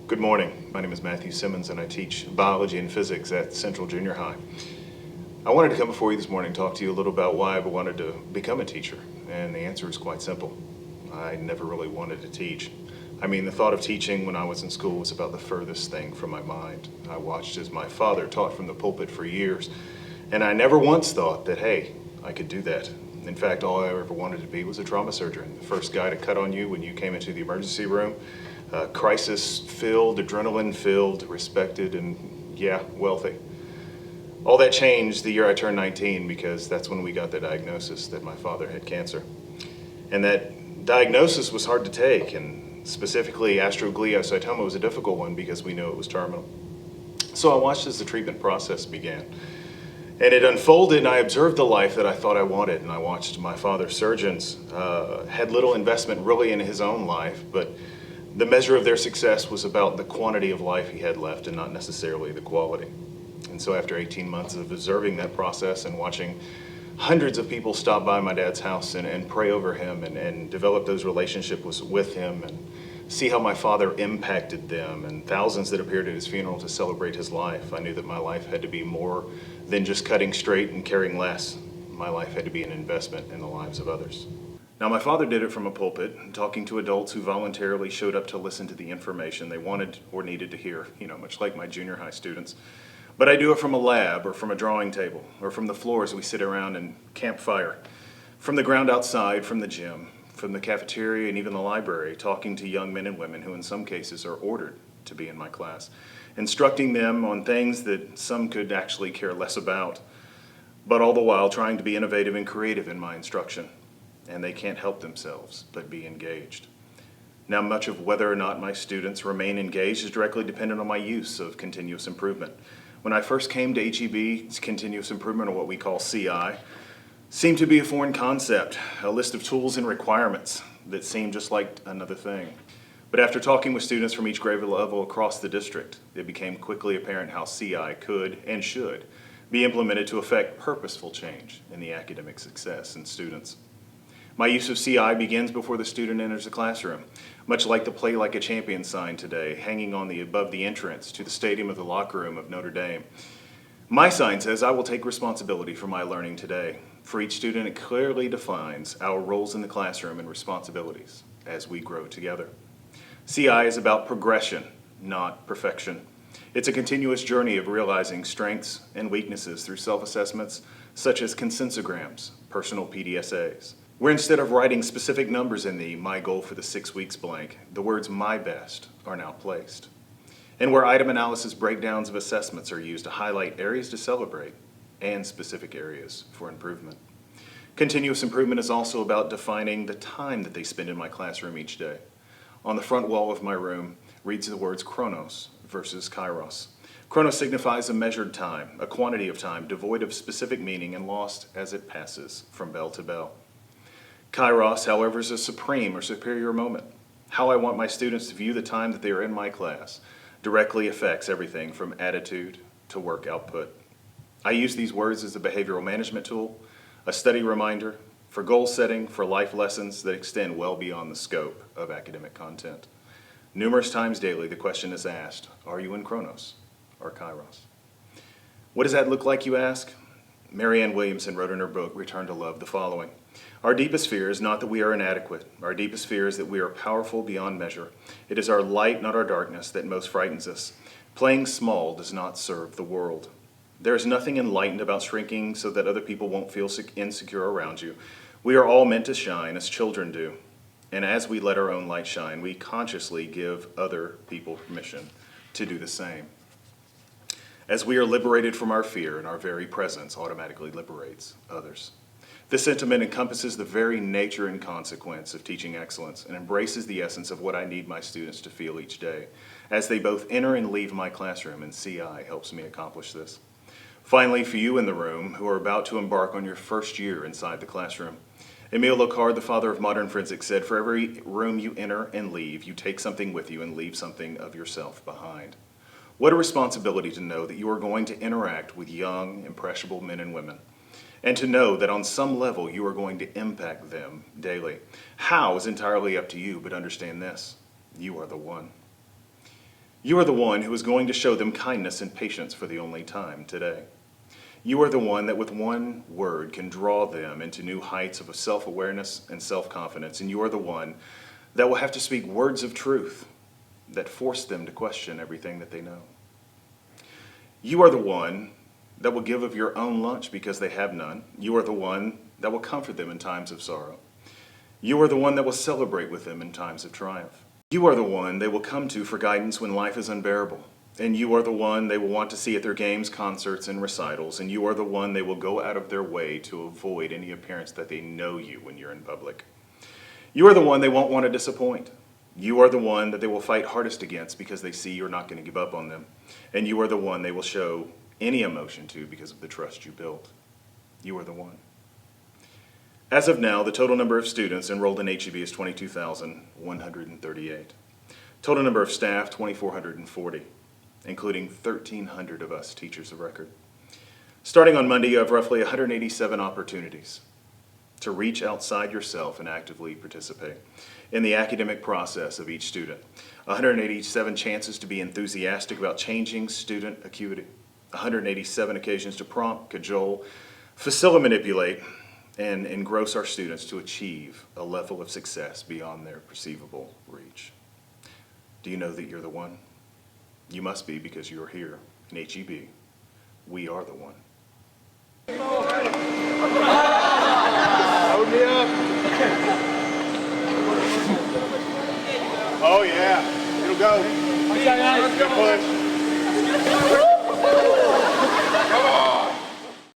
Good morning. My name is Matthew Simmons and I teach biology and physics at Central Junior High. I wanted to come before you this morning and talk to you a little about why I wanted to become a teacher. And the answer is quite simple. I never really wanted to teach. The thought of teaching when I was in school was about the furthest thing from my mind. I watched as my father taught from the pulpit for years, and I never once thought that, hey, I could do that. In fact, all I ever wanted to be was a trauma surgeon, the first guy to cut on you when you came into the emergency room. Crisis-filled, adrenaline-filled, respected, and wealthy. All that changed the year I turned 19 because that's when we got the diagnosis that my father had cancer. And that diagnosis was hard to take, and specifically astrogliocytoma was a difficult one because we knew it was terminal. So I watched as the treatment process began. And it unfolded, and I observed the life that I thought I wanted, and I watched my father's surgeons had little investment really in his own life, but the measure of their success was about the quantity of life he had left and not necessarily the quality. And so after 18 months of observing that process and watching hundreds of people stop by my dad's house and pray over him and develop those relationships with him and see how my father impacted them and thousands that appeared at his funeral to celebrate his life, I knew that my life had to be more than just cutting straight and caring less. My life had to be an investment in the lives of others. Now, my father did it from a pulpit, talking to adults who voluntarily showed up to listen to the information they wanted or needed to hear, much like my junior high students. But I do it from a lab or from a drawing table or from the floors we sit around and campfire, from the ground outside, from the gym, from the cafeteria and even the library, talking to young men and women who in some cases are ordered to be in my class, instructing them on things that some could actually care less about, but all the while trying to be innovative and creative in my instruction. And they can't help themselves but be engaged. Now, much of whether or not my students remain engaged is directly dependent on my use of continuous improvement. When I first came to HEB, continuous improvement, or what we call CI, seemed to be a foreign concept, a list of tools and requirements that seemed just like another thing. But after talking with students from each grade level across the district, it became quickly apparent how CI could and should be implemented to affect purposeful change in the academic success in students. My use of CI begins before the student enters the classroom, much like the Play Like a Champion sign today, hanging on above the entrance to the stadium of the locker room of Notre Dame. My sign says, I will take responsibility for my learning today. For each student, it clearly defines our roles in the classroom and responsibilities as we grow together. CI is about progression, not perfection. It's a continuous journey of realizing strengths and weaknesses through self-assessments such as consensograms, personal PDSAs, where instead of writing specific numbers in the "my goal for the 6 weeks" blank, the words "my best" are now placed. And where item analysis breakdowns of assessments are used to highlight areas to celebrate and specific areas for improvement. Continuous improvement is also about defining the time that they spend in my classroom each day. On the front wall of my room reads the words chronos versus kairos. Chronos signifies a measured time, a quantity of time devoid of specific meaning and lost as it passes from bell to bell. Kairos, however, is a supreme or superior moment. How I want my students to view the time that they are in my class directly affects everything from attitude to work output. I use these words as a behavioral management tool, a study reminder, for goal setting, for life lessons that extend well beyond the scope of academic content. Numerous times daily, the question is asked, are you in Chronos or Kairos? What does that look like, you ask? Marianne Williamson wrote in her book, Return to Love, the following. Our deepest fear is not that we are inadequate. Our deepest fear is that we are powerful beyond measure. It is our light, not our darkness, that most frightens us. Playing small does not serve the world. There is nothing enlightened about shrinking so that other people won't feel insecure around you. We are all meant to shine as children do. And as we let our own light shine, we consciously give other people permission to do the same. As we are liberated from our fear, and our very presence automatically liberates others. This sentiment encompasses the very nature and consequence of teaching excellence and embraces the essence of what I need my students to feel each day as they both enter and leave my classroom, and CI helps me accomplish this. Finally, for you in the room who are about to embark on your first year inside the classroom, Emile Locard, the father of modern forensics, said, for every room you enter and leave, you take something with you and leave something of yourself behind. What a responsibility to know that you are going to interact with young, impressionable men and women, and to know that on some level you are going to impact them daily. How is entirely up to you, but understand this, you are the one. You are the one who is going to show them kindness and patience for the only time today. You are the one that with one word can draw them into new heights of self-awareness and self-confidence. And you are the one that will have to speak words of truth that force them to question everything that they know. You are the one that will give of your own lunch because they have none. You are the one that will comfort them in times of sorrow. You are the one that will celebrate with them in times of triumph. You are the one they will come to for guidance when life is unbearable. And you are the one they will want to see at their games, concerts, and recitals. And you are the one they will go out of their way to avoid any appearance that they know you when you're in public. You are the one they won't want to disappoint. You are the one that they will fight hardest against because they see you're not going to give up on them. And you are the one they will show any emotion to because of the trust you built. You are the one. As of now, the total number of students enrolled in HEB is 22,138. Total number of staff, 2,440, including 1,300 of us teachers of record. Starting on Monday, you have roughly 187 opportunities to reach outside yourself and actively participate in the academic process of each student. 187 chances to be enthusiastic about changing student acuity. 187 occasions to prompt, cajole, facilimanipulate, and engross our students to achieve a level of success beyond their perceivable reach. Do you know that you're the one? You must be, because you're here in HEB. We are the one. Hold me up. Oh yeah, it'll go. Good push.